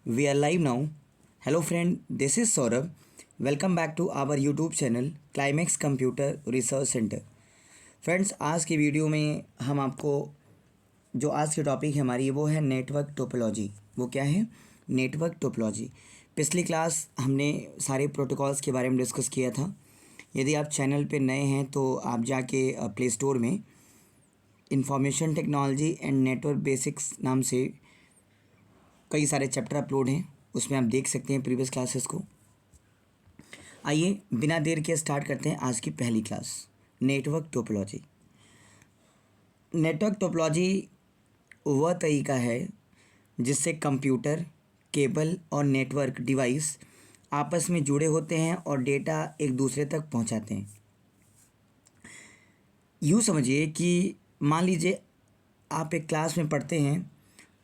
We are live now. Hello friend, this is Saurabh. Welcome back to our YouTube channel Climax Computer Research Center. Friends, आज की video में हम आपको जो आज की टॉपिक है हमारी वो है नेटवर्क टोपोलॉजी। वो क्या है? Network topology. पिछली क्लास हमने सारे प्रोटोकॉल्स के बारे में डिस्कस किया था। यदि आप चैनल पे नए हैं तो आप जाके प्ले स्टोर में information technology and network basics नाम से कई सारे चैप्टर अपलोड हैं, उसमें आप देख सकते हैं प्रीवियस क्लासेस को। आइए बिना देर के स्टार्ट करते हैं आज की पहली class, network topology. Network topology वह तरीका है जिससे कंप्यूटर, केबल और नेटवर्क डिवाइस आपस में जुड़े होते हैं और डेटा एक दूसरे तक पहुंचाते हैं। यूँ समझिए कि मान लीजिए आप एक क्लास में पढ़ते हैं,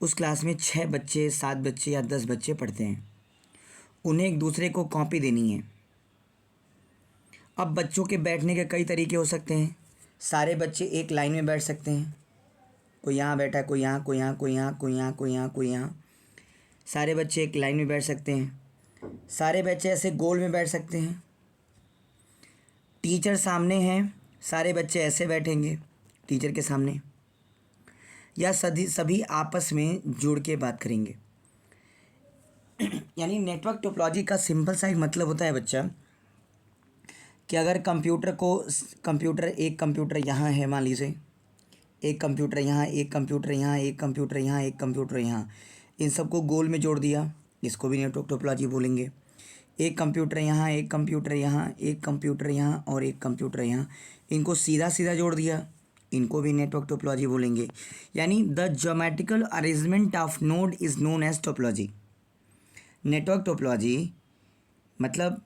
उस क्लास में 6 बच्चे, 7 बच्चे या 10 बच्चे पढ़ते हैं। उन्हें एक दूसरे को कॉपी देनी है। अब बच्चों के बैठने के कई तरीके हो सकते हैं। सारे बच्चे एक लाइन में बैठ सकते हैं, कोई यहाँ बैठा है, कोई यहाँ, कोई यहाँ, कोई यहाँ, कोई यहाँ, कोई यहाँ, कोई यहाँ। सारे बच्चे एक लाइन में बैठ सकते हैं। सारे बच्चे ऐसे गोल में बैठ सकते हैं। टीचर सामने हैं, सारे बच्चे ऐसे बैठेंगे टीचर के सामने, या सभी आपस में जुड़ के बात करेंगे। यानी नेटवर्क टोपोलॉजी का सिंपल सा एक मतलब होता है बच्चा कि अगर एक कंप्यूटर यहाँ है, मान लीजिए एक कंप्यूटर यहाँ, एक कंप्यूटर यहाँ, एक कंप्यूटर यहाँ, एक कंप्यूटर यहाँ, इन सबको गोल में जोड़ दिया, इसको भी नेटवर्क टोपोलॉजी बोलेंगे। एक कंप्यूटर यहाँ, एक कंप्यूटर यहाँ, एक कंप्यूटर यहाँ और एक कंप्यूटर यहाँ, इनको सीधा सीधा जोड़ दिया, इनको भी नेटवर्क टोपोलॉजी बोलेंगे। यानी the geometrical arrangement of node is known as topology. Network topology मतलब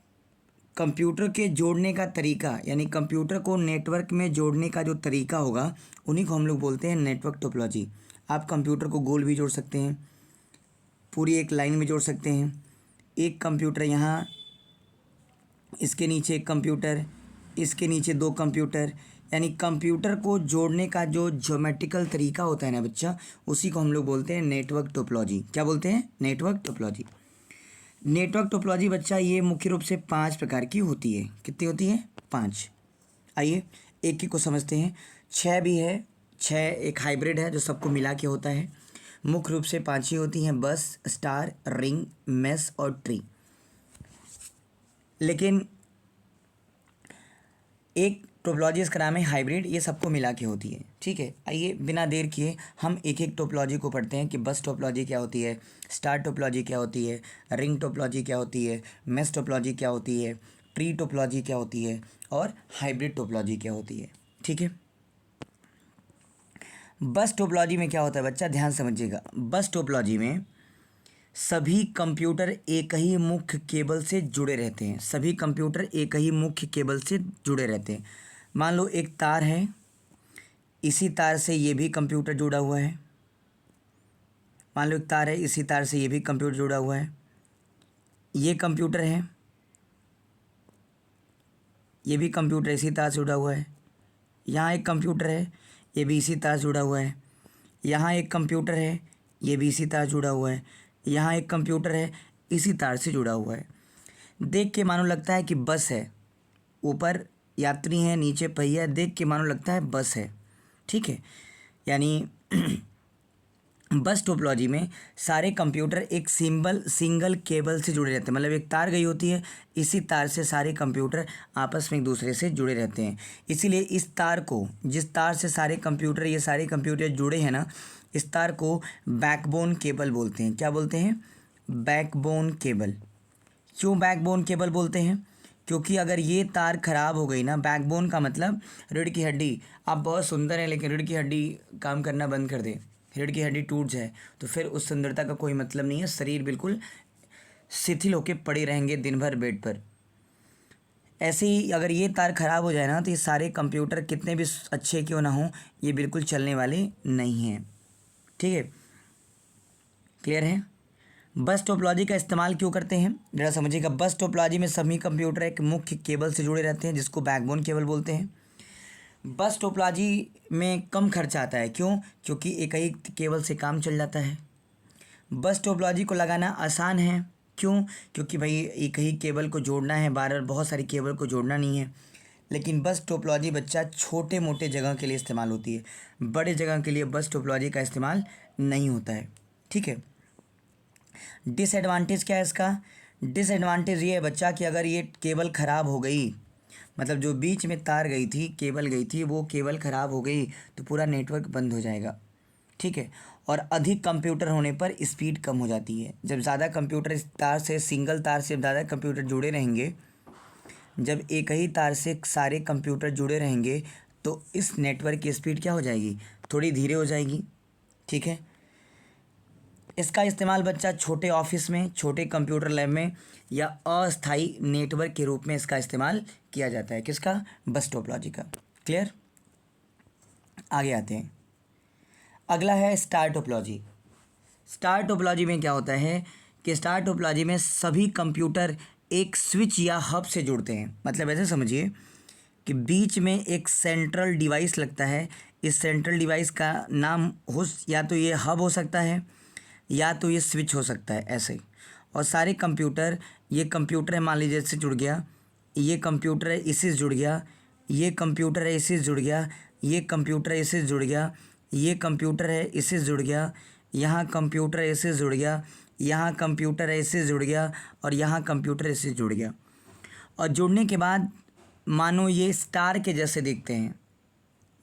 कंप्यूटर के जोड़ने का तरीका, यानी कंप्यूटर को नेटवर्क में जोड़ने का जो तरीका होगा उन्हीं को हम लोग बोलते हैं नेटवर्क टोपोलॉजी। आप कंप्यूटर को गोल भी जोड़ सकते हैं, पूरी एक लाइन में जोड़ सकते हैं। एक कंप्यूटर यहाँ, इसके नीचे एक कंप्यूटर, इसके नीचे 2 कंप्यूटर, यानी कंप्यूटर को जोड़ने का जो ज्योमेट्रिकल तरीका होता है ना बच्चा, उसी को हम लोग बोलते हैं नेटवर्क टोपोलॉजी। क्या बोलते हैं? Network topology. नेटवर्क टोपोलॉजी बच्चा ये मुख्य रूप से 5 प्रकार की होती है। कितनी होती है? 5। आइए एक एक को समझते हैं। 6 भी है, 6 एक हाइब्रिड है जो सबको मिला के होता है। मुख्य रूप से 5 ही होती हैं, बस, स्टार, रिंग, मेस और ट्री। लेकिन एक टोपोलॉजी इसका नाम है हाइब्रिड, ये सबको मिला के होती है। ठीक है, आइए बिना देर किए हम एक एक टोपोलॉजी को पढ़ते हैं कि बस टोपोलॉजी क्या होती है, स्टार टोपोलॉजी क्या होती है, रिंग टोपोलॉजी क्या होती है, मेस टोपोलॉजी क्या होती है, ट्री टोपोलॉजी क्या होती है और हाइब्रिड टोपोलॉजी क्या होती है। ठीक है, बस टोपोलॉजी में क्या होता है बच्चा, ध्यान समझिएगा। बस टोपोलॉजी में सभी कंप्यूटर एक ही मुख्य केबल से जुड़े रहते हैं। सभी कंप्यूटर एक ही मुख्य केबल से जुड़े रहते हैं। मान लो एक तार है, इसी तार से ये भी कंप्यूटर जुड़ा हुआ है। मान लो एक तार है, इसी तार से ये भी कंप्यूटर जुड़ा हुआ है। ये कंप्यूटर है, ये भी कंप्यूटर इसी तार से जुड़ा हुआ है। यहाँ एक कंप्यूटर है, ये भी इसी तार से जुड़ा हुआ है। यहाँ एक कंप्यूटर है, ये भी इसी तार से जुड़ा हुआ है। यहाँ एक कंप्यूटर है, इसी तार से जुड़ा हुआ है। देख के मानो लगता है कि बस है, ऊपर यात्री हैं, नीचे पहिया है, देख के मानो लगता है बस है। ठीक है, यानी बस टोपोलॉजी में सारे कंप्यूटर एक सिंगल केबल से जुड़े रहते हैं। मतलब एक तार गई होती है, इसी तार से सारे कंप्यूटर आपस में एक दूसरे से जुड़े रहते हैं। इसीलिए इस तार को, जिस तार से ये सारे कंप्यूटर जुड़े हैं ना, इस तार को बैकबोन केबल बोलते हैं। क्या बोलते हैं? Backbone cable. क्यों बैकबोन केबल बोलते हैं? क्योंकि अगर ये तार खराब हो गई ना, बैकबोन का मतलब रीढ़ की हड्डी, आप बहुत सुंदर हैं लेकिन रीढ़ की हड्डी काम करना बंद कर दे, रीढ़ की हड्डी टूट जाए, तो फिर उस सुंदरता का कोई मतलब नहीं है। शरीर बिल्कुल शिथिल होकर पड़े रहेंगे दिन भर बेड पर। ऐसे ही अगर ये तार खराब हो जाए ना, तो ये सारे कंप्यूटर कितने भी अच्छे क्यों ना हों, ये बिल्कुल चलने वाले नहीं हैं। ठीक है, क्लियर है? बस टोपोलॉजी का इस्तेमाल क्यों करते हैं जरा समझिएगा। बस टोपोलॉजी में सभी कंप्यूटर एक मुख्य केबल से जुड़े रहते हैं, जिसको बैकबोन केबल बोलते हैं। बस टोपोलॉजी में कम खर्चा आता है। क्यों? क्योंकि एक ही केबल से काम चल जाता है। बस टोपोलॉजी को लगाना आसान है। क्यों? क्योंकि भाई एक ही केबल को जोड़ना है, बार बार बहुत सारी केबल को जोड़ना नहीं है। लेकिन बस टोपोलॉजी बच्चा छोटे मोटे जगह के लिए इस्तेमाल होती है, बड़े जगह के लिए बस टोपोलॉजी का इस्तेमाल नहीं होता है। ठीक है। डिसएडवांटेज क्या है इसका? डिसएडवांटेज ये है बच्चा कि अगर ये केबल ख़राब हो गई, मतलब जो बीच में तार गई थी, केबल गई थी, वो केबल ख़राब हो गई तो पूरा नेटवर्क बंद हो जाएगा। ठीक है। और अधिक कंप्यूटर होने पर स्पीड कम हो जाती है। जब ज़्यादा कंप्यूटर इस तार से, सिंगल तार से ज़्यादा कंप्यूटर जुड़े रहेंगे, जब एक ही तार से सारे कंप्यूटर जुड़े रहेंगे तो इस नेटवर्क की स्पीड क्या हो जाएगी? थोड़ी धीरे हो जाएगी। ठीक है। इसका इस्तेमाल बच्चा छोटे ऑफिस में, छोटे कंप्यूटर लैब में या अस्थायी नेटवर्क के रूप में इसका इस्तेमाल किया जाता है। किसका? बस टोपोलॉजी का। क्लियर? आगे आते हैं। अगला है स्टार टोपोलॉजी। स्टार टोपोलॉजी में क्या होता है कि स्टार टोपोलॉजी में सभी कंप्यूटर एक स्विच या हब से जुड़ते हैं। मतलब ऐसे समझिए कि बीच में एक सेंट्रल डिवाइस लगता है। इस सेंट्रल डिवाइस का नाम या तो ये हब हो सकता है या तो ये स्विच हो सकता है, ऐसे। और सारे कंप्यूटर, ये कंप्यूटर है मान लीजिए इससे जुड़ गया, ये कंप्यूटर है इससे जुड़ गया, ये कंप्यूटर है इससे जुड़ गया, ये कंप्यूटर है इससे जुड़ गया, ये कंप्यूटर है इससे जुड़ गया, यहाँ कंप्यूटर है इससे जुड़ गया, यहाँ कंप्यूटर है इससे जुड़ गया और यहाँ कंप्यूटर इससे जुड़ गया। और जुड़ने के बाद मानो ये स्टार के जैसे दिखते हैं।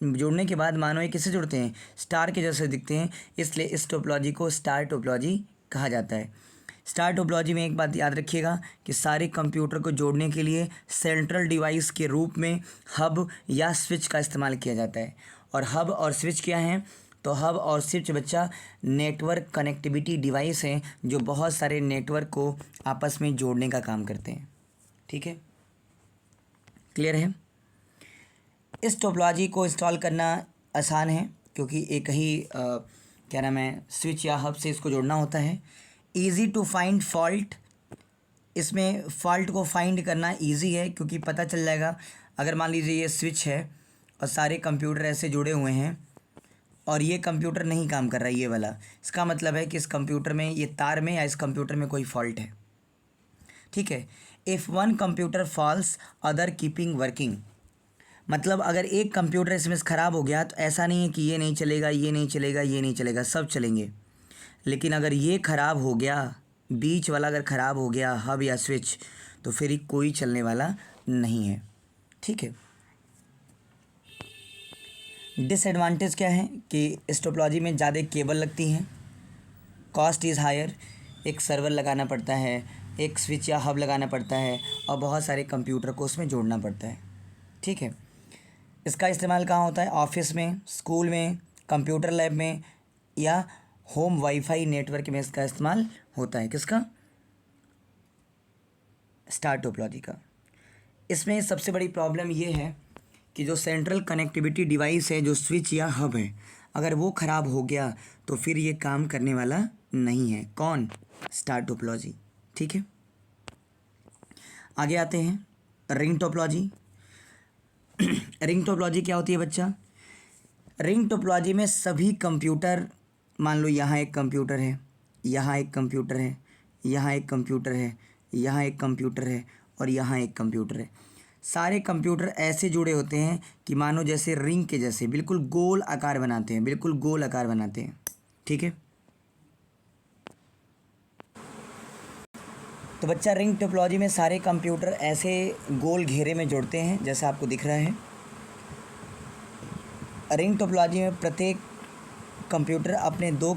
जुड़ने के बाद मानो ये किससे जुड़ते हैं? स्टार के जैसे दिखते हैं। इसलिए इस टोपोलॉजी को स्टार टोपोलॉजी कहा जाता है। स्टार टोपोलॉजी में एक बात याद रखिएगा कि सारे कंप्यूटर को जोड़ने के लिए सेंट्रल डिवाइस के रूप में हब या स्विच का इस्तेमाल किया जाता है। और हब और स्विच क्या हैं? तो हब और स्विच बच्चा नेटवर्क कनेक्टिविटी डिवाइस हैं जो बहुत सारे नेटवर्क को आपस में जोड़ने का काम करते हैं। ठीक है, क्लियर है? इस टोपोलॉजी को इंस्टॉल करना आसान है क्योंकि एक ही क्या नाम है, स्विच या हब से इसको जोड़ना होता है। ईज़ी टू फाइंड फॉल्ट, इसमें फॉल्ट को फाइंड करना इजी है क्योंकि पता चल जाएगा। अगर मान लीजिए ये स्विच है और सारे कंप्यूटर ऐसे जुड़े हुए हैं और ये कंप्यूटर नहीं काम कर रहा है, ये वाला, इसका मतलब है कि इस कंप्यूटर में, ये तार में या इस कंप्यूटर में कोई फॉल्ट है। ठीक है। If one computer falls other keeping working, मतलब अगर एक कंप्यूटर इसमें ख़राब हो गया तो ऐसा नहीं है कि ये नहीं चलेगा, ये नहीं चलेगा, ये नहीं चलेगा, सब चलेंगे। लेकिन अगर ये ख़राब हो गया, बीच वाला अगर ख़राब हो गया, हब या स्विच, तो फिर ही कोई चलने वाला नहीं है। ठीक है। डिसएडवांटेज क्या है कि इस टोपोलॉजी में ज़्यादा केबल लगती हैं, कॉस्ट इज़ हायर, एक सर्वर लगाना पड़ता है, एक स्विच या हब लगाना पड़ता है और बहुत सारे कंप्यूटर को उसमें जोड़ना पड़ता है। ठीक है। इसका इस्तेमाल कहाँ होता है? ऑफिस में, स्कूल में, कंप्यूटर लैब में या होम वाईफाई नेटवर्क में इसका इस्तेमाल होता है। किसका? स्टार टोपोलॉजी का। इसमें सबसे बड़ी प्रॉब्लम ये है कि जो सेंट्रल कनेक्टिविटी डिवाइस है, जो स्विच या हब है, अगर वो ख़राब हो गया तो फिर ये काम करने वाला नहीं है। कौन? Star topology. ठीक है। आगे आते हैं, रिंग टोपोलॉजी। रिंग टोपोलॉजी क्या होती है बच्चा? रिंग टोपोलॉजी में सभी कंप्यूटर, मान लो यहाँ एक कंप्यूटर है, यहाँ एक कंप्यूटर है, यहाँ एक कंप्यूटर है, यहाँ एक कंप्यूटर है और यहाँ एक कंप्यूटर है, सारे कंप्यूटर ऐसे जुड़े होते हैं कि मानो जैसे रिंग के जैसे बिल्कुल गोल आकार बनाते हैं, बिल्कुल गोल आकार बनाते हैं। ठीक है। तो बच्चा रिंग टोपोलॉजी में सारे कंप्यूटर ऐसे गोल घेरे में जुड़ते हैं जैसा आपको दिख रहा है। रिंग टोपोलॉजी में प्रत्येक कंप्यूटर अपने दो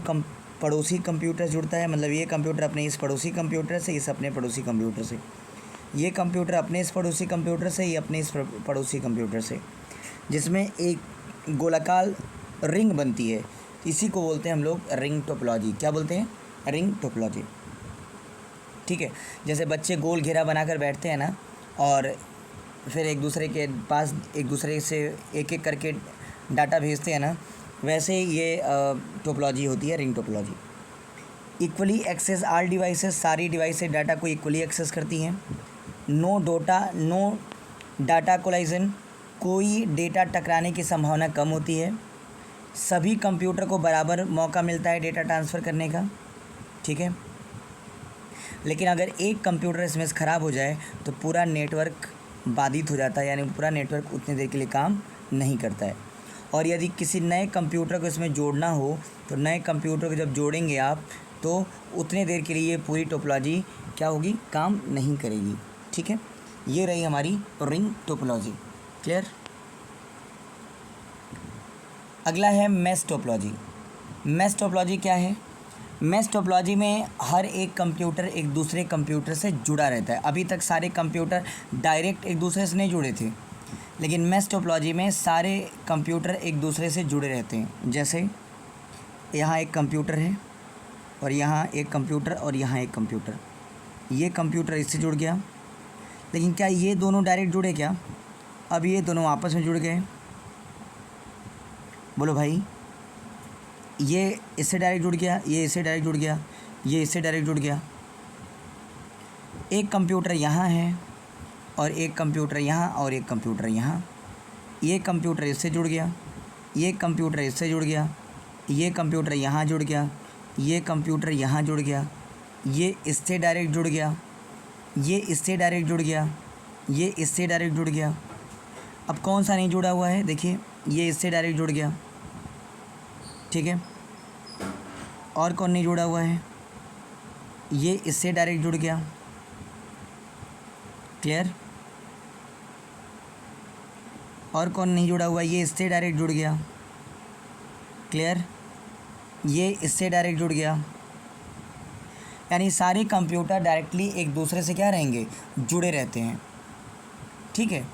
पड़ोसी कंप्यूटर जुड़ता है। मतलब ये कंप्यूटर अपने इस पड़ोसी कंप्यूटर से, इस अपने पड़ोसी कंप्यूटर से, ये कंप्यूटर अपने इस पड़ोसी कंप्यूटर से, ये अपने इस पड़ोसी कंप्यूटर से, जिसमें एक गोलाकार रिंग बनती है। इसी को बोलते हैं हम लोग रिंग टोपोलॉजी। क्या बोलते हैं? Ring topology. ठीक है। जैसे बच्चे गोल घेरा बनाकर बैठते हैं ना और फिर एक दूसरे के पास एक दूसरे से एक एक करके डाटा भेजते हैं ना, वैसे ये टोपोलॉजी होती है, ring topology. Equally access all devices, सारी डिवाइसेस डाटा को इक्वली एक्सेस करती हैं। नो डाटा कोलाइजन, कोई डेटा टकराने की संभावना कम होती है। सभी कंप्यूटर को बराबर मौका मिलता है डेटा ट्रांसफ़र करने का। ठीक है। लेकिन अगर एक कंप्यूटर इसमें से ख़राब हो जाए तो पूरा नेटवर्क बाधित हो जाता है, यानी पूरा नेटवर्क उतनी देर के लिए काम नहीं करता है। और यदि किसी नए कंप्यूटर को इसमें जोड़ना हो तो नए कंप्यूटर को जब जोड़ेंगे आप तो उतने देर के लिए पूरी टोपोलॉजी क्या होगी, काम नहीं करेगी। ठीक है, ये रही हमारी रिंग टोपोलॉजी। क्लियर। अगला है मेश टोपोलॉजी। मेश टोपोलॉजी क्या है? मेश टोपोलॉजी में हर एक कंप्यूटर एक दूसरे कंप्यूटर से जुड़ा रहता है। अभी तक सारे कंप्यूटर डायरेक्ट एक दूसरे से नहीं जुड़े थे, लेकिन मेश टोपोलॉजी में सारे कंप्यूटर एक दूसरे से जुड़े रहते हैं। जैसे यहाँ एक कंप्यूटर है और यहाँ एक कंप्यूटर और यहाँ एक कंप्यूटर, ये कंप्यूटर इससे जुड़ गया, लेकिन क्या ये दोनों डायरेक्ट जुड़े क्या? अब ये दोनों आपस में जुड़ गए। बोलो भाई, ये इससे डायरेक्ट जुड़ गया, ये इससे डायरेक्ट जुड़ गया, ये इससे डायरेक्ट जुड़ गया। एक कंप्यूटर यहाँ है और एक कंप्यूटर यहाँ और एक कंप्यूटर यहाँ। ये कंप्यूटर इससे जुड़ गया, ये कंप्यूटर इससे जुड़ गया, ये कंप्यूटर यहाँ जुड़ गया, ये कंप्यूटर यहाँ जुड़ गया, ये इससे डायरेक्ट जुड़ गया, ये इससे डायरेक्ट जुड़ गया, ये इससे डायरेक्ट जुड़ गया। अब कौन सा नहीं जुड़ा हुआ है? देखिए, ये इससे डायरेक्ट जुड़ गया। ठीक है, और कौन नहीं जुड़ा हुआ है? ये इससे डायरेक्ट जुड़ गया। क्लियर। और कौन नहीं जुड़ा हुआ? ये इससे डायरेक्ट जुड़ गया। क्लियर। ये इससे डायरेक्ट जुड़ गया। यानी सारे कंप्यूटर डायरेक्टली एक दूसरे से क्या रहेंगे, जुड़े रहते हैं। ठीक है,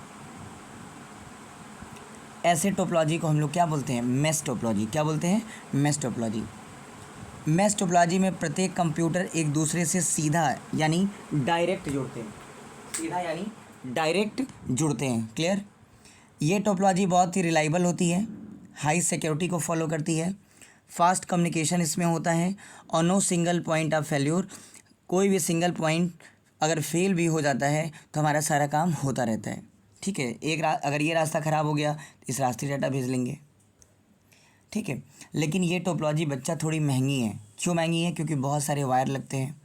ऐसे टोपोलॉजी को हम लोग क्या बोलते हैं? Mesh topology. क्या बोलते हैं? Mesh topology. मेश टोपोलॉजी में प्रत्येक कंप्यूटर एक दूसरे से सीधा यानी डायरेक्ट जुड़ते हैं। सीधा यानी डायरेक्ट जुड़ते हैं। क्लियर। ये टोपोलॉजी बहुत ही रिलायबल होती है, हाई सिक्योरिटी को फॉलो करती है, फास्ट कम्युनिकेशन इसमें होता है और no single point of failure. कोई भी सिंगल पॉइंट अगर फेल भी हो जाता है तो हमारा सारा काम होता रहता है। ठीक है, अगर ये रास्ता ख़राब हो गया तो इस रास्ते डाटा भेज लेंगे। ठीक है, लेकिन ये टोपोलॉजी बच्चा थोड़ी महंगी है। क्यों महंगी है? क्योंकि बहुत सारे वायर लगते हैं।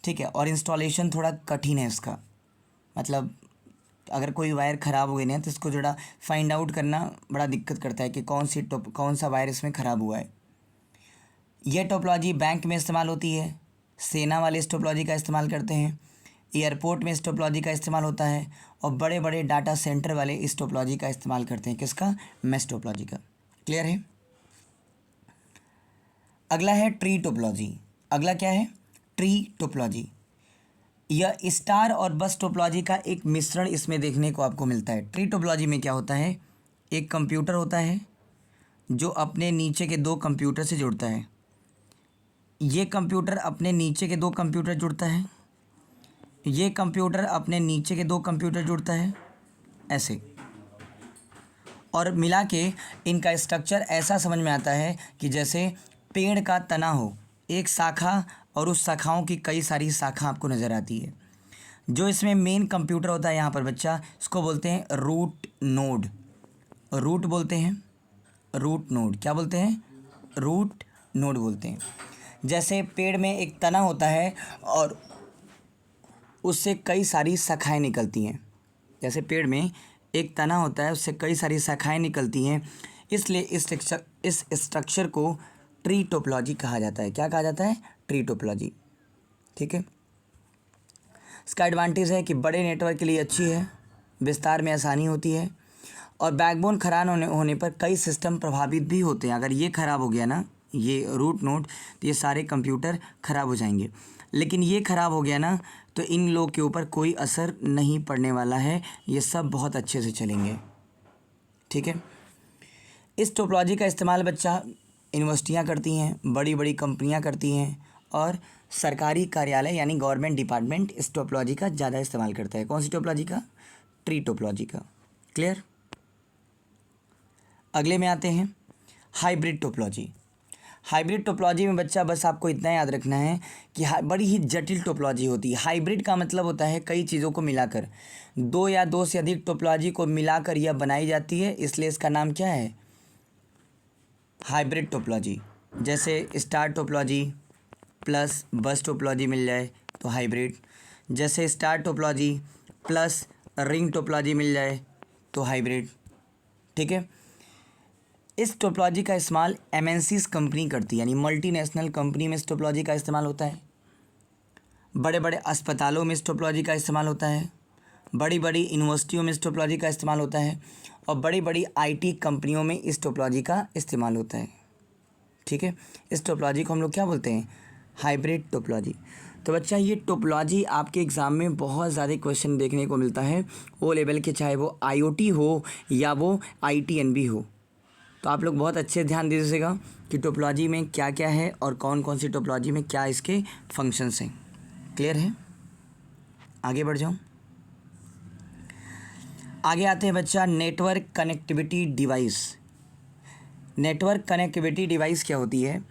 ठीक है, और इंस्टॉलेशन थोड़ा कठिन है इसका। मतलब अगर कोई वायर ख़राब हो गई ना तो इसको थोड़ा फाइंड आउट करना बड़ा दिक्कत करता है कि कौन सा वायर इसमें ख़राब हुआ है। यह टोपोलॉजी बैंक में इस्तेमाल होती है, सेना वाले इस टोपोलॉजी का इस्तेमाल करते हैं, एयरपोर्ट में इस टोपोलॉजी का इस्तेमाल होता है और बड़े बड़े डाटा सेंटर वाले इस टोपोलॉजी का इस्तेमाल करते हैं। किसका? मेश टोपोलॉजी का। क्लियर है। अगला है ट्री टोपोलॉजी। अगला क्या है? Tree topology. यह स्टार और बस टोपोलॉजी का एक मिश्रण इसमें देखने को आपको मिलता है। ट्री टोपोलॉजी में क्या होता है? एक कंप्यूटर होता है जो अपने नीचे के दो कंप्यूटर से जुड़ता है। ये कंप्यूटर अपने नीचे के दो कंप्यूटर जुड़ता है, ये कंप्यूटर अपने नीचे के दो कंप्यूटर जुड़ता है, ऐसे। और मिला के इनका स्ट्रक्चर ऐसा समझ में आता है कि जैसे पेड़ का तना हो, एक शाखा और उस शाखाओं की कई सारी शाखा आपको नज़र आती है। जो इसमें मेन कंप्यूटर होता है यहाँ पर बच्चा, इसको बोलते हैं रूट नोड। रूट बोलते हैं, रूट नोड। क्या बोलते हैं? रूट नोड बोलते हैं। जैसे पेड़ में एक तना होता है और उससे कई सारी शाखाएं निकलती हैं। जैसे पेड़ में एक तना होता है, उससे कई सारी शाखाएं निकलती हैं, इसलिए इस स्ट्रक्चर को ट्री टोपोलॉजी कहा जाता है। क्या कहा जाता है? Tree topology. ठीक है, इसका एडवांटेज है कि बड़े नेटवर्क के लिए अच्छी है, विस्तार में आसानी होती है और बैकबोन खराब होने पर कई सिस्टम प्रभावित भी होते हैं। अगर ये ख़राब हो गया ना, ये रूट नोड, तो ये सारे कंप्यूटर ख़राब हो जाएंगे। लेकिन ये ख़राब हो गया ना तो इन लोग के ऊपर कोई असर नहीं पड़ने वाला है, ये सब बहुत अच्छे से चलेंगे। ठीक है, इस टोपोलॉजी का इस्तेमाल बच्चा यूनिवर्सिटियाँ करती हैं, बड़ी बड़ी कंपनियाँ करती हैं और सरकारी कार्यालय यानी गवर्नमेंट डिपार्टमेंट इस टोपोलॉजी का ज़्यादा इस्तेमाल करता है। कौन सी टोपोलॉजी का? ट्री टोपोलॉजी का। क्लियर। अगले में आते हैं हाइब्रिड टोपोलॉजी। हाइब्रिड टोपोलॉजी में बच्चा बस आपको इतना याद रखना है कि बड़ी ही जटिल टोपोलॉजी होती है। हाइब्रिड का मतलब होता है कई चीज़ों को मिलाकर, दो या दो से अधिक टोपोलॉजी को मिलाकर यह बनाई जाती है, इसलिए इसका नाम क्या है? Hybrid topology. जैसे star topology, plus bus topology मिल जाए तो हाइब्रिड। जैसे star topology plus ring topology मिल जाए तो हाइब्रिड। ठीक है, इस टोपोलॉजी का इस्तेमाल एमएनसीज कंपनी करती है, यानी मल्टीनेशनल कंपनी में इस टोपोलॉजी का इस्तेमाल होता है। बड़े बड़े अस्पतालों में इस टोपोलॉजी का इस्तेमाल होता है, बड़ी बड़ी यूनिवर्सिटियों में इस टोपोलॉजी का इस्तेमाल होता है, और बड़ी बड़ी आईटी कंपनियों में इस टोपोलॉजी का इस्तेमाल होता है। ठीक है, इस टोपोलॉजी को हम लोग क्या बोलते हैं? Hybrid topology. तो बच्चा ये टोपोलॉजी आपके एग्ज़ाम में बहुत ज़्यादा क्वेश्चन देखने को मिलता है ओ लेवल के, चाहे वो आईओटी हो या वो आईटीएनबी हो। तो आप लोग बहुत अच्छे ध्यान दे दीजिएगा कि टोपोलॉजी में क्या क्या है और कौन कौन सी टोपोलॉजी में क्या इसके फंक्शंस हैं। क्लियर है? आगे बढ़ जाऊँ। आगे आते हैं बच्चा network connectivity device. Network connectivity device क्या होती है?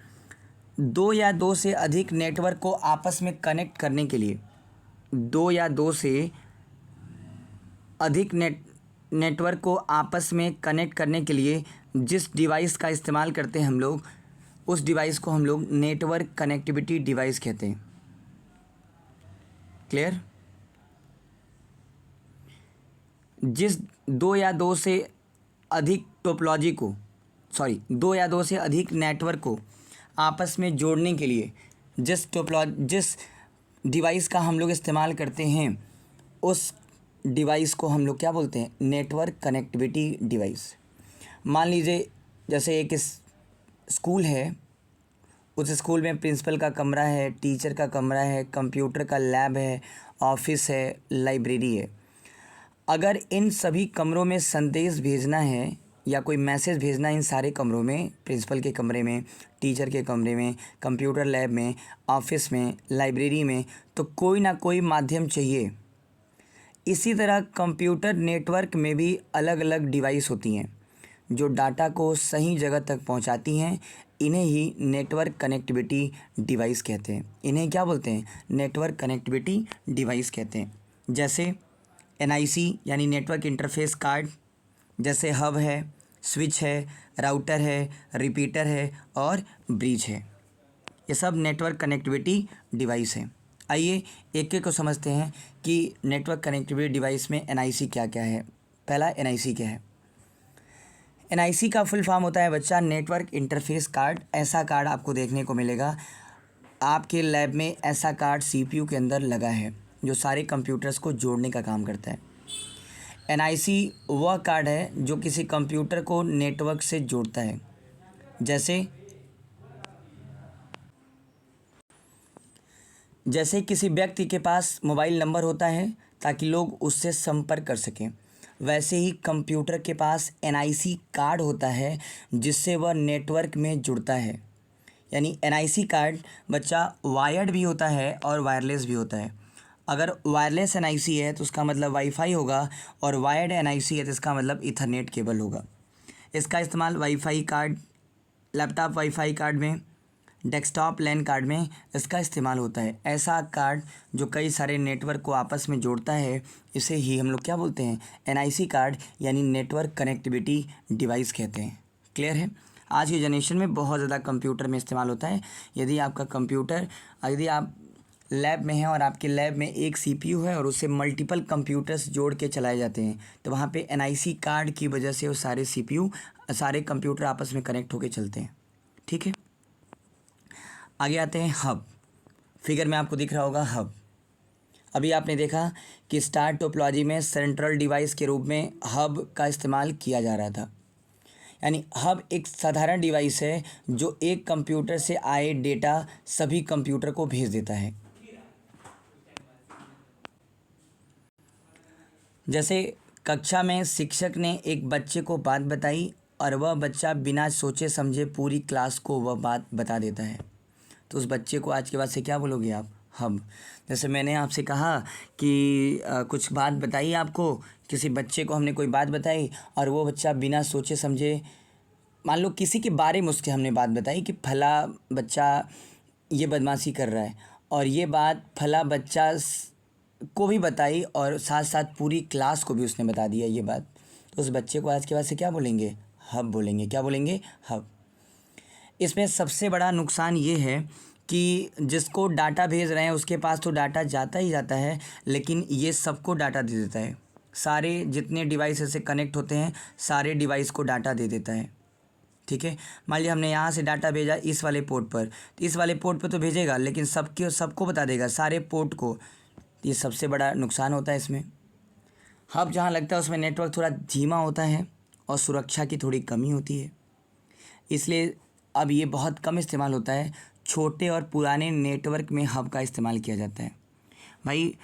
दो या दो से अधिक नेटवर्क को आपस में कनेक्ट करने के लिए, दो या दो से अधिक नेटवर्क को आपस में कनेक्ट करने के लिए जिस डिवाइस का इस्तेमाल करते हैं हम लोग, उस डिवाइस को हम लोग नेटवर्क कनेक्टिविटी डिवाइस कहते हैं। क्लियर? जिस दो या दो से अधिक टोपोलॉजी को दो या दो से अधिक नेटवर्क को आपस में जोड़ने के लिए जिस डिवाइस का हम लोग इस्तेमाल करते हैं, उस डिवाइस को हम लोग क्या बोलते हैं? Network connectivity device. मान लीजिए जैसे एक स्कूल है, उस स्कूल में प्रिंसिपल का कमरा है, टीचर का कमरा है, कंप्यूटर का लैब है, ऑफिस है, लाइब्रेरी है। अगर इन सभी कमरों में संदेश भेजना है या कोई मैसेज भेजना है, इन सारे कमरों में, प्रिंसिपल के कमरे में, टीचर के कमरे में, कंप्यूटर लैब में, ऑफिस में, लाइब्रेरी में, तो कोई ना कोई माध्यम चाहिए। इसी तरह कंप्यूटर नेटवर्क में भी अलग अलग डिवाइस होती हैं जो डाटा को सही जगह तक पहुंचाती हैं। इन्हें ही नेटवर्क कनेक्टिविटी डिवाइस कहते हैं। इन्हें क्या बोलते हैं? नेटवर्क कनेक्टिविटी डिवाइस कहते हैं। जैसे एनआईसी यानी नेटवर्क इंटरफेस कार्ड, जैसे हब है, स्विच है, राउटर है, रिपीटर है और ब्रिज है। ये सब नेटवर्क कनेक्टिविटी डिवाइस है। आइए एक एक को समझते हैं कि नेटवर्क कनेक्टिविटी डिवाइस में एनआईसी क्या क्या है। पहला, एनआईसी क्या है? एनआईसी का फुल फॉर्म होता है बच्चा नेटवर्क इंटरफेस कार्ड। ऐसा कार्ड आपको देखने को मिलेगा आपके लैब में। ऐसा कार्ड सीपीयू के अंदर लगा है जो सारे कंप्यूटर्स को जोड़ने का काम करता है। एनआईसी वह कार्ड है जो किसी कंप्यूटर को नेटवर्क से जोड़ता है। जैसे किसी व्यक्ति के पास मोबाइल नंबर होता है ताकि लोग उससे संपर्क कर सकें, वैसे ही कंप्यूटर के पास एनआईसी कार्ड होता है जिससे वह नेटवर्क में जुड़ता है। यानी एनआईसी कार्ड बच्चा वायर्ड भी होता है और वायरलेस भी होता है। अगर वायरलेस एनआईसी है तो उसका मतलब वाईफाई होगा, और वायर्ड एनआईसी है तो इसका मतलब ईथरनेट केबल होगा। इसका इस्तेमाल wifi card, laptop wifi card में, डेस्कटॉप लैन कार्ड में इसका इस्तेमाल होता है। ऐसा कार्ड जो कई सारे नेटवर्क को आपस में जोड़ता है, इसे ही हम लोग क्या बोलते हैं? एनआईसी कार्ड यानी नेटवर्क कनेक्टिविटी डिवाइस कहते हैं। क्लियर है? आज की जनरेशन में बहुत ज़्यादा कंप्यूटर में इस्तेमाल होता है। यदि आप लैब में हैं और आपके लैब में एक सीपीयू है और उससे मल्टीपल कंप्यूटर्स जोड़ के चलाए जाते हैं, तो वहाँ पे एनआईसी कार्ड की वजह से वो सारे कंप्यूटर आपस में कनेक्ट होकर चलते हैं। ठीक है, आगे आते हैं हब। फिगर में आपको दिख रहा होगा हब। अभी आपने देखा कि स्टार टोपोलॉजी में सेंट्रल डिवाइस के रूप में हब का इस्तेमाल किया जा रहा था। यानी हब एक साधारण डिवाइस है जो एक कंप्यूटर से आए डेटा सभी कंप्यूटर को भेज देता है। जैसे कक्षा में शिक्षक ने एक बच्चे को बात बताई और वह बच्चा बिना सोचे समझे पूरी क्लास को वह बात बता देता है, तो उस बच्चे को आज के बाद से क्या बोलोगे आप? हब। जैसे मैंने आपसे कहा कि कुछ बात बताई आपको, किसी बच्चे को हमने कोई बात बताई और वो बच्चा बिना सोचे समझे, मान लो किसी के बारे में उसके हमने बात बताई कि फला बच्चा ये बदमाशी कर रहा है, और ये बात फला बच्चा को भी बताई और साथ साथ पूरी क्लास को भी उसने बता दिया ये बात, तो उस बच्चे को आज के बाद से क्या बोलेंगे? हब बोलेंगे। क्या बोलेंगे? हब। इसमें सबसे बड़ा नुकसान ये है कि जिसको डाटा भेज रहे हैं उसके पास तो डाटा जाता ही जाता है, लेकिन ये सबको डाटा दे देता है। सारे जितने डिवाइस से कनेक्ट होते हैं सारे डिवाइस को डाटा दे देता है। ठीक है, मान लिया हमने यहाँ से डाटा भेजा इस वाले पोर्ट पर, तो इस वाले पोर्ट पर तो भेजेगा लेकिन सबको बता देगा, सारे पोर्ट को। ये सबसे बड़ा नुकसान होता है इसमें। हब जहाँ लगता है उसमें नेटवर्क थोड़ा धीमा होता है और सुरक्षा की थोड़ी कमी होती है, इसलिए अब ये बहुत कम इस्तेमाल होता है। छोटे और पुराने नेटवर्क में हब का इस्तेमाल किया जाता है। भाई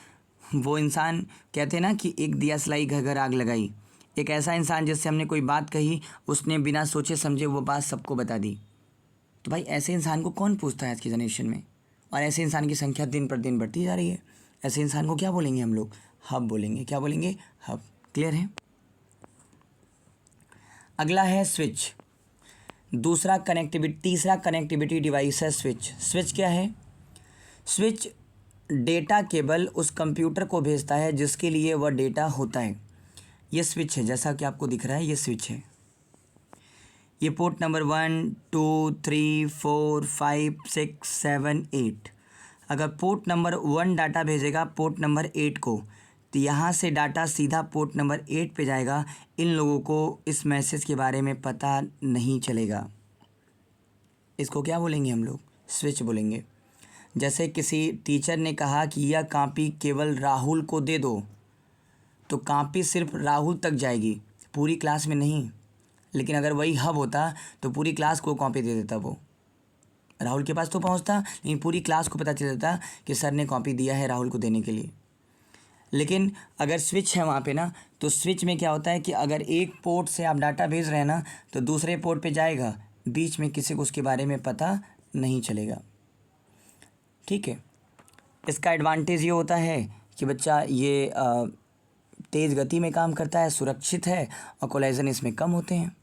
वो इंसान कहते हैं ना कि एक दिया सलाई घर घर आग लगाई, एक ऐसा इंसान जिससे हमने कोई बात कही, उसने बिना सोचे समझे वो बात सबको बता दी। तो भाई ऐसे इंसान को कौन पूछता है आज की जनरेशन में, और ऐसे इंसान की संख्या दिन पर दिन बढ़ती जा रही है। ऐसे इंसान को क्या बोलेंगे हम लोग? हब बोलेंगे। क्या बोलेंगे? हब। क्लियर है? अगला है स्विच। तीसरा कनेक्टिविटी डिवाइस है स्विच। स्विच क्या है? स्विच डेटा केबल उस कंप्यूटर को भेजता है जिसके लिए वह डेटा होता है। ये स्विच है, जैसा कि आपको दिख रहा है ये स्विच है। ये पोर्ट नंबर 1 2 3 4 5 6 7 8। अगर पोर्ट नंबर 1 डाटा भेजेगा पोर्ट नंबर 8 को, तो यहाँ से डाटा सीधा पोर्ट नंबर 8 पे जाएगा। इन लोगों को इस मैसेज के बारे में पता नहीं चलेगा। इसको क्या बोलेंगे हम लोग? स्विच बोलेंगे। जैसे किसी टीचर ने कहा कि यह कॉपी केवल राहुल को दे दो, तो कॉपी सिर्फ राहुल तक जाएगी, पूरी क्लास में नहीं। लेकिन अगर वही हब होता तो पूरी क्लास को कॉपी दे देता। वो राहुल के पास तो पहुंचता, लेकिन पूरी क्लास को पता चल जाता कि सर ने कॉपी दिया है राहुल को देने के लिए। लेकिन अगर स्विच है वहाँ पे ना, तो स्विच में क्या होता है कि अगर एक पोर्ट से आप डाटा भेज रहे हैं ना, तो दूसरे पोर्ट पे जाएगा, बीच में किसी को उसके बारे में पता नहीं चलेगा। ठीक है, इसका एडवांटेज ये होता है कि बच्चा ये तेज़ गति में काम करता है, सुरक्षित है और कोलाइजन इसमें कम होते हैं।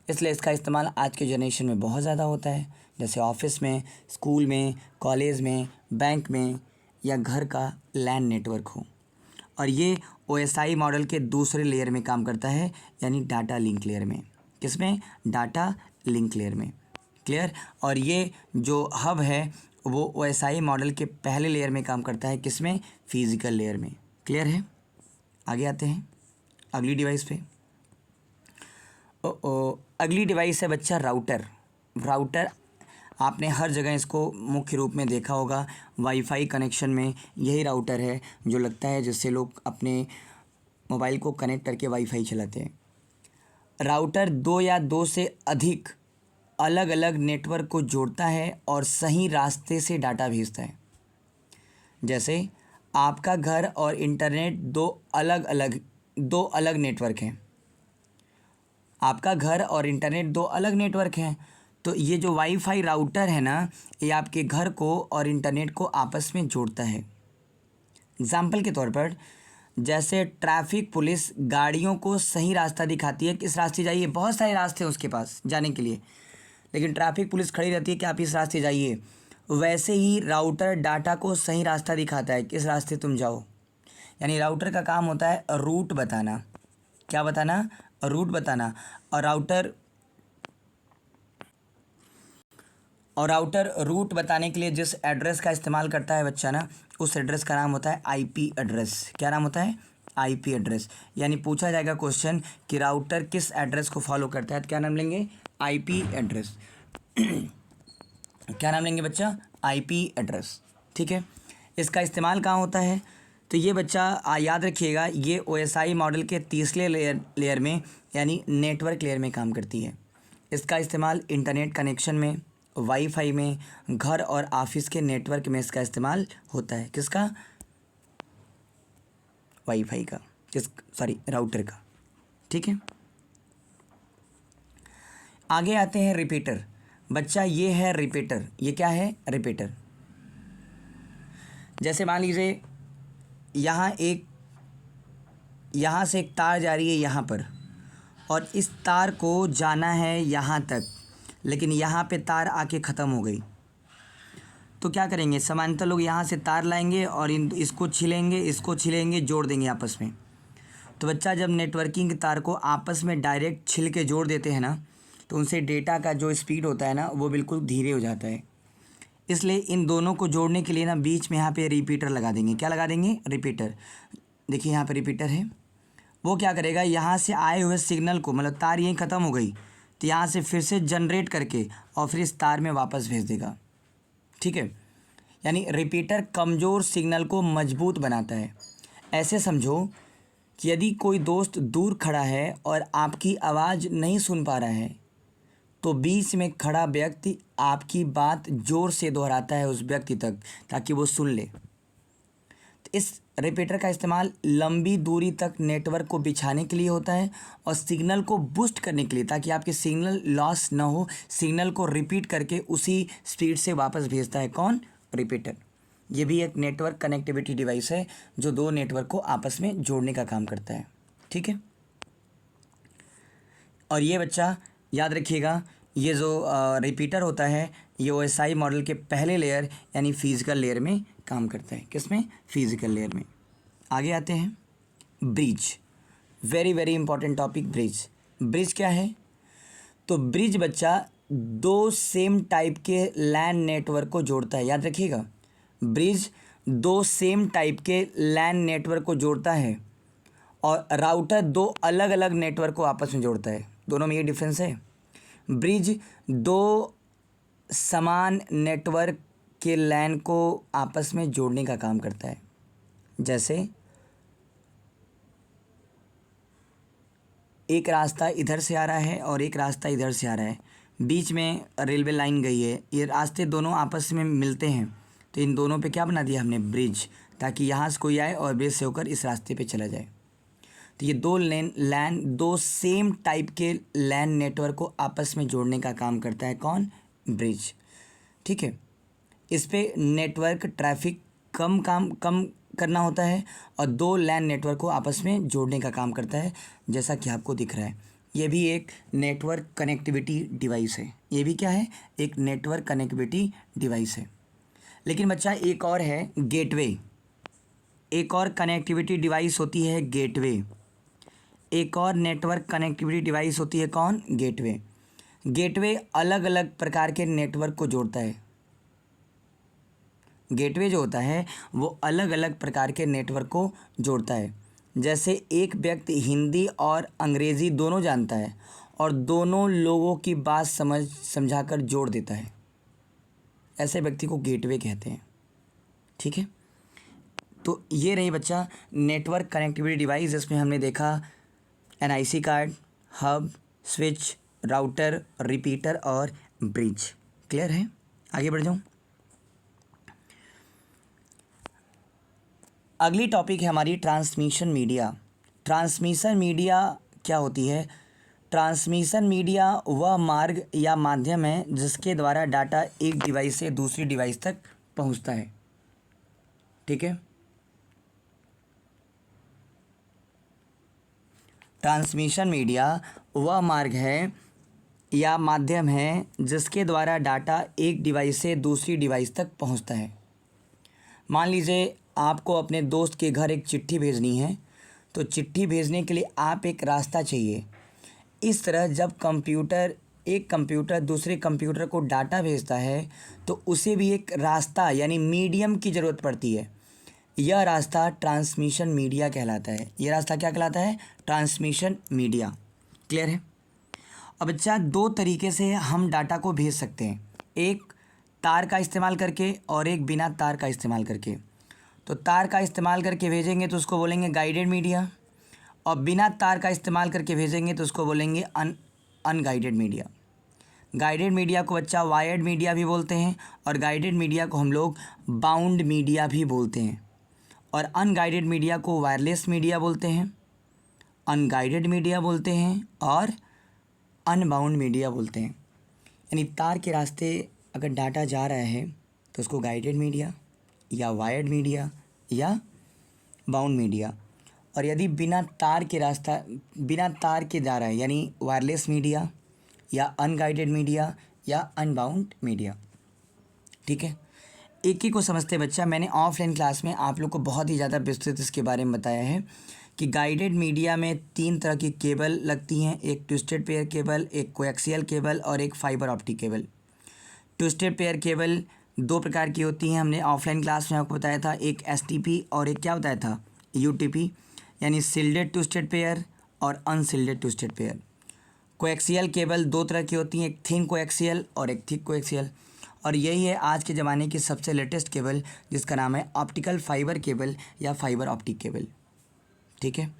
इसलिए इसका इस्तेमाल आज के जनरेशन में बहुत ज़्यादा होता है, जैसे ऑफिस में, स्कूल में, कॉलेज में, बैंक में या घर का लैन नेटवर्क हो। और ये OSI मॉडल के दूसरे लेयर में काम करता है, यानी डाटा लिंक लेयर में। किसमें? डाटा लिंक लेयर में। क्लियर? और ये जो हब है वो OSI मॉडल के पहले लेयर में काम करता है। किसमें? फिजिकल लेयर में। क्लियर है? आगे आते हैं अगली डिवाइस पे। अगली डिवाइस है बच्चा राउटर। राउटर आपने हर जगह इसको मुख्य रूप में देखा होगा। वाईफाई कनेक्शन में यही राउटर है जो लगता है, जिससे लोग अपने मोबाइल को कनेक्ट करके वाईफाई चलाते हैं। राउटर 2 या 2 से अधिक अलग अलग नेटवर्क को जोड़ता है और सही रास्ते से डाटा भेजता है। जैसे आपका घर और इंटरनेट दो अलग नेटवर्क हैं। आपका घर और इंटरनेट 2 अलग नेटवर्क हैं, तो ये जो वाईफाई राउटर है ना, ये आपके घर को और इंटरनेट को आपस में जोड़ता है। एग्जाम्पल के तौर पर, जैसे ट्रैफिक पुलिस गाड़ियों को सही रास्ता दिखाती है, किस रास्ते जाइए, बहुत सारे रास्ते हैं उसके पास जाने के लिए, लेकिन ट्रैफिक पुलिस खड़ी रहती है कि आप इस रास्ते जाइए। वैसे ही राउटर डाटा को सही रास्ता दिखाता है, किस रास्ते तुम जाओ। यानी राउटर का काम होता है रूट बताना। क्या बताना? रूट बताना। और राउटर रूट बताने के लिए जिस एड्रेस का इस्तेमाल करता है बच्चा ना, उस एड्रेस का नाम होता है IP एड्रेस। क्या नाम होता है? IP address. यानी पूछा जाएगा क्वेश्चन कि राउटर किस एड्रेस को फॉलो करता है, तो क्या नाम लेंगे? IP address. क्या नाम लेंगे बच्चा? IP address. ठीक है, इसका इस्तेमाल कहाँ होता है? तो ये बच्चा याद रखिएगा, ये OSI मॉडल के तीसरे लेयर में यानी नेटवर्क लेयर में काम करती है। इसका इस्तेमाल इंटरनेट कनेक्शन में, वाईफाई में, घर और ऑफिस के नेटवर्क में इसका इस्तेमाल होता है। किसका? वाईफाई का, राउटर का। ठीक है, आगे आते हैं रिपीटर। बच्चा ये है रिपीटर। ये क्या है? रिपीटर। जैसे मान लीजिए यहाँ से एक तार जा रही है यहाँ पर, और इस तार को जाना है यहाँ तक, लेकिन यहाँ पे तार आके ख़त्म हो गई, तो क्या करेंगे? सामान्यतः लोग यहाँ से तार लाएंगे और इसको छिलेंगे, जोड़ देंगे आपस में। तो बच्चा जब नेटवर्किंग के तार को आपस में डायरेक्ट छिल के जोड़ देते हैं ना, तो उनसे डेटा का जो स्पीड होता है ना, वो बिल्कुल धीरे हो जाता है। इसलिए इन दोनों को जोड़ने के लिए ना बीच में यहाँ पे रिपीटर लगा देंगे। क्या लगा देंगे? रिपीटर। देखिए यहाँ पे रिपीटर है, वो क्या करेगा, यहाँ से आए हुए सिग्नल को, मतलब तार यहीं ख़त्म हो गई तो यहाँ से फिर से जनरेट करके और फिर इस तार में वापस भेज देगा। ठीक है, यानी रिपीटर कमज़ोर सिग्नल को मजबूत बनाता है। ऐसे समझो कि यदि कोई दोस्त दूर खड़ा है और आपकी आवाज़ नहीं सुन पा रहा है तो बीच में खड़ा व्यक्ति आपकी बात ज़ोर से दोहराता है उस व्यक्ति तक ताकि वो सुन ले। तो इस रिपीटर का इस्तेमाल लंबी दूरी तक नेटवर्क को बिछाने के लिए होता है और सिग्नल को बूस्ट करने के लिए, ताकि आपके सिग्नल लॉस ना हो। सिग्नल को रिपीट करके उसी स्पीड से वापस भेजता है कौन? रिपीटर। ये भी एक नेटवर्क कनेक्टिविटी डिवाइस है जो दो नेटवर्क को आपस में जोड़ने का काम करता है। ठीक है, और ये बच्चा याद रखिएगा, ये जो रिपीटर होता है ये OSI मॉडल के पहले लेयर यानी फिजिकल लेयर में काम करता है। किसमें? फिजिकल लेयर में। आगे आते हैं, bridge. Very very important topic, bridge. Bridge क्या है? तो ब्रिज बच्चा दो सेम टाइप के लैन नेटवर्क को जोड़ता है। याद रखिएगा, ब्रिज दो सेम टाइप के लैन नेटवर्क को जोड़ता है और राउटर दो अलग अलग नेटवर्क को आपस में जोड़ता है। दोनों में ये डिफरेंस है। ब्रिज दो समान नेटवर्क के लैन को आपस में जोड़ने का काम करता है। जैसे एक रास्ता इधर से आ रहा है और एक रास्ता इधर से आ रहा है, बीच में रेलवे लाइन गई है, ये रास्ते दोनों आपस में मिलते हैं तो इन दोनों पे क्या बना दिया हमने? ब्रिज, ताकि यहाँ से कोई आए और ब्रिज से होकर इस रास्ते पे चला जाए। तो ये दो दो सेम टाइप के लैन नेटवर्क को आपस में जोड़ने का काम करता है कौन? ब्रिज। ठीक है, इस पे नेटवर्क ट्रैफिक कम करना होता है और दो लैन नेटवर्क को आपस में जोड़ने का काम करता है, जैसा कि आपको दिख रहा है। ये भी एक नेटवर्क कनेक्टिविटी डिवाइस है। ये भी क्या है? एक नेटवर्क कनेक्टिविटी डिवाइस है। लेकिन बच्चा एक और है, गेटवे। एक और कनेक्टिविटी डिवाइस होती है गेटवे। एक और नेटवर्क कनेक्टिविटी डिवाइस होती है कौन? गेटवे। गेटवे अलग अलग प्रकार के नेटवर्क को जोड़ता है। गेटवे जो होता है वो अलग अलग प्रकार के नेटवर्क को जोड़ता है। जैसे एक व्यक्ति हिंदी और अंग्रेज़ी दोनों जानता है और दोनों लोगों की बात समझाकर जोड़ देता है, ऐसे व्यक्ति को गेटवे कहते हैं। ठीक है, तो ये रही बच्चा नेटवर्क कनेक्टिविटी डिवाइस, जिसमें हमने देखा NIC card, hub, switch, router, repeater और ब्रिज। क्लियर है? आगे बढ़ जाऊँ। अगली टॉपिक है हमारी ट्रांसमिशन मीडिया। ट्रांसमिशन मीडिया क्या होती है? ट्रांसमिशन मीडिया वह मार्ग या माध्यम है जिसके द्वारा डाटा एक डिवाइस से दूसरी डिवाइस तक पहुंचता है। ठीक है, ट्रांसमिशन मीडिया वह मार्ग है या माध्यम है जिसके द्वारा डाटा एक डिवाइस से दूसरी डिवाइस तक पहुंचता है। मान लीजिए आपको अपने दोस्त के घर एक चिट्ठी भेजनी है, तो चिट्ठी भेजने के लिए आप एक रास्ता चाहिए। इस तरह जब एक कंप्यूटर दूसरे कंप्यूटर को डाटा भेजता है तो उसे भी एक रास्ता यानी मीडियम की ज़रूरत पड़ती है। यह रास्ता ट्रांसमिशन मीडिया कहलाता है। यह रास्ता क्या कहलाता है? Transmission media. क्लियर है? अब बच्चा दो तरीके से हम डाटा को भेज सकते हैं, एक तार का इस्तेमाल करके और एक बिना तार का इस्तेमाल करके। तो तार का इस्तेमाल करके भेजेंगे तो उसको बोलेंगे गाइडेड मीडिया, और बिना तार का इस्तेमाल करके भेजेंगे तो उसको बोलेंगे अनगाइडेड मीडिया। गाइडेड मीडिया को बच्चा वायर्ड मीडिया भी बोलते हैं और गाइडेड मीडिया को हम लोग बाउंड मीडिया भी बोलते हैं, और अनगाइडेड मीडिया को वायरलेस मीडिया बोलते हैं, अनगाइडेड मीडिया बोलते हैं और अनबाउंड मीडिया बोलते हैं। यानी तार के रास्ते अगर डाटा जा रहा है तो उसको गाइडेड मीडिया या वायर्ड मीडिया या बाउंड मीडिया, और यदि बिना तार के जा रहा है यानी वायरलेस मीडिया या अनगाइडेड मीडिया या अनबाउंड मीडिया। ठीक है, एक ही को समझते बच्चा। मैंने ऑफलाइन क्लास में आप लोग को बहुत ही ज़्यादा विस्तृत इसके बारे में बताया है कि गाइडेड मीडिया में 3 तरह की केबल लगती हैं, एक ट्विस्टेड पेयर केबल, एक कोएक्सियल केबल और एक fibre optic cable. Twisted pair cable दो प्रकार की होती हैं। हमने ऑफलाइन क्लास में आपको बताया था, एक STP और एक क्या बताया था, UTP, यानी शिल्डेड ट्विस्टेड पेयर और अनशिल्डेड ट्विस्टेड पेयर। कोएक्सियल केबल दो तरह की होती हैं, एक थिन कोएक्सियल और एक थिक कोएक्सियल, और यही है आज के ज़माने की सबसे लेटेस्ट केबल, जिसका नाम है ऑप्टिकल फाइबर केबल या फाइबर ऑप्टिक केबल। ठीक है।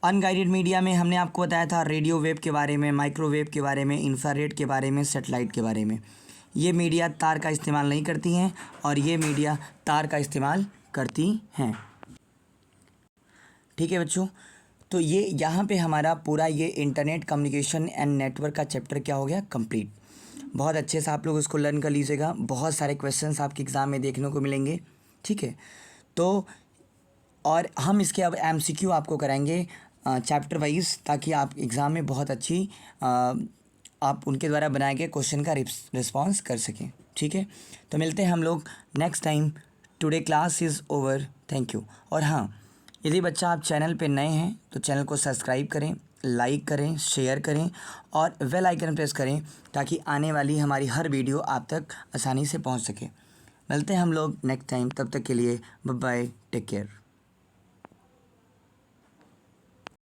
अनगाइडेड मीडिया में हमने आपको बताया था रेडियो वेव के बारे में, माइक्रोवेव के बारे में, इंफ्रारेड के बारे में, सेटेलाइट के बारे में। ये मीडिया तार का इस्तेमाल नहीं करती हैं और ये मीडिया तार का इस्तेमाल करती हैं। ठीक है बच्चों, तो ये यहाँ पे हमारा पूरा ये इंटरनेट कम्युनिकेशन एंड नेटवर्क का चैप्टर क्या हो गया, कंप्लीट। बहुत अच्छे से आप लोग इसको लर्न कर लीजिएगा, बहुत सारे क्वेश्चंस आपके एग्ज़ाम में देखने को मिलेंगे। ठीक है, तो और हम इसके अब MCQ आपको कराएंगे चैप्टर वाइज, ताकि आप एग्ज़ाम में बहुत अच्छी आप उनके द्वारा बनाए गए क्वेश्चन का रिस्पॉन्स कर सकें। ठीक है, तो मिलते हैं हम लोग next time. Today class is over, thank you. और हाँ, यदि बच्चा आप चैनल पे नए हैं तो चैनल को सब्सक्राइब करें, लाइक करें, शेयर करें और बेल आइकन प्रेस करें, ताकि आने वाली हमारी हर वीडियो आप तक आसानी से पहुंच सके। मिलते हैं हम लोग नेक्स्ट टाइम, तब तक के लिए बाय बाय, टेक केयर।